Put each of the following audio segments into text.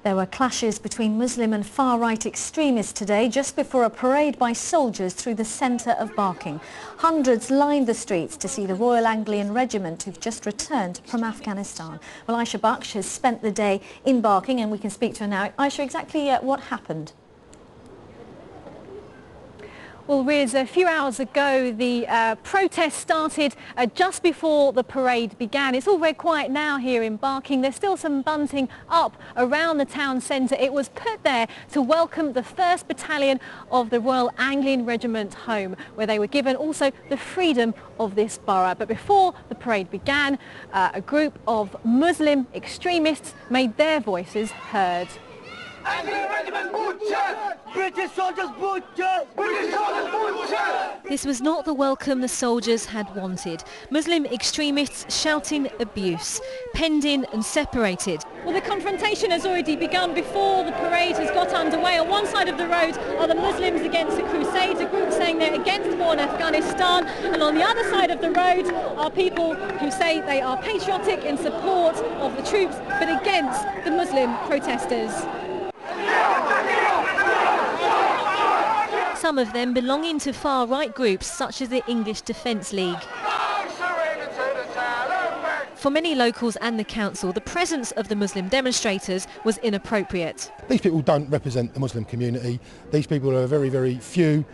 There were clashes between Muslim and far-right extremists today just before a parade by soldiers through the centre of Barking. Hundreds lined the streets to see the Royal Anglian regiment who've just returned from Afghanistan. Well, Aisha Baksh has spent the day in Barking and we can speak to her now. Aisha, exactly what happened? Well, Riz, a few hours ago the protest started just before the parade began. It's all very quiet now here in Barking. There's still some bunting up around the town centre. It was put there to welcome the 1st Battalion of the Royal Anglian Regiment home, where they were given also the freedom of this borough. But before the parade began, a group of Muslim extremists made their voices heard. Anglian Regiment butcher! British soldiers butcher! British soldiers butcher! This was not the welcome the soldiers had wanted. Muslim extremists shouting abuse, penned in and separated. Well, the confrontation has already begun before the parade has got underway. On one side of the road are the Muslims against the Crusades, a group saying they're against war in Afghanistan, and on the other side of the road are people who say they are patriotic in support of the troops but against the Muslim protesters. Some of them belonging to far-right groups such as the English Defence League. For many locals and the council, the presence of the Muslim demonstrators was inappropriate. These people don't represent the Muslim community. These people are very, very few,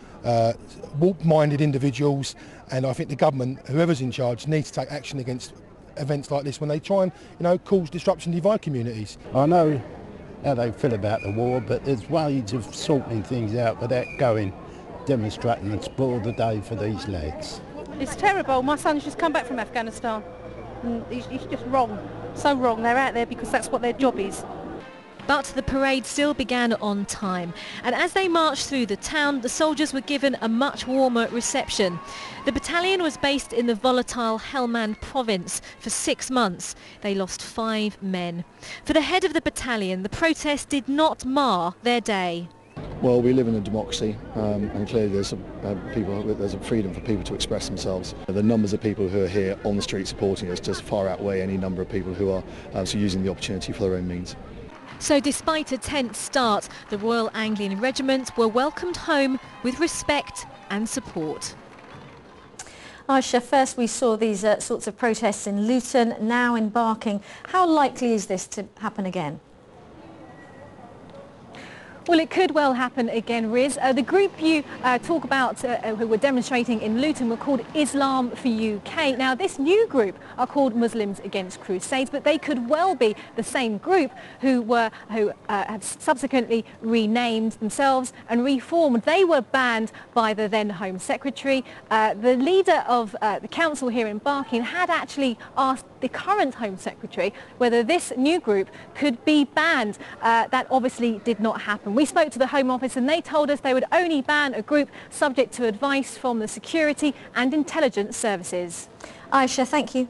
warp-minded individuals, and I think the government, whoever's in charge, needs to take action against events like this when they try and, cause disruption, divide communities. I know how they feel about the war, but there's ways of sorting things out without going demonstrating and spoil the day for these lads. It's terrible. My son's just come back from Afghanistan. He's just wrong. So wrong. They're out there because that's what their job is. But the parade still began on time, and as they marched through the town, the soldiers were given a much warmer reception. The battalion was based in the volatile Helmand province for 6 months. They lost 5 men. For the head of the battalion, the protest did not mar their day. Well, we live in a democracy, and clearly there's a freedom for people to express themselves. The numbers of people who are here on the street supporting us just far outweigh any number of people who are using the opportunity for their own means. So despite a tense start, the Royal Anglian Regiment were welcomed home with respect and support. Aisha, first we saw these sorts of protests in Luton, now in Barking. How likely is this to happen again? Well, it could well happen again, Riz. The group you talk about who were demonstrating in Luton were called Islam for UK. Now, this new group are called Muslims Against Crusades, but they could well be the same group who have subsequently renamed themselves and reformed. They were banned by the then Home Secretary. The leader of the council here in Barking had actually asked the current Home Secretary whether this new group could be banned. That obviously did not happen. We spoke to the Home Office and they told us they would only ban a group subject to advice from the security and intelligence services. Aisha, thank you.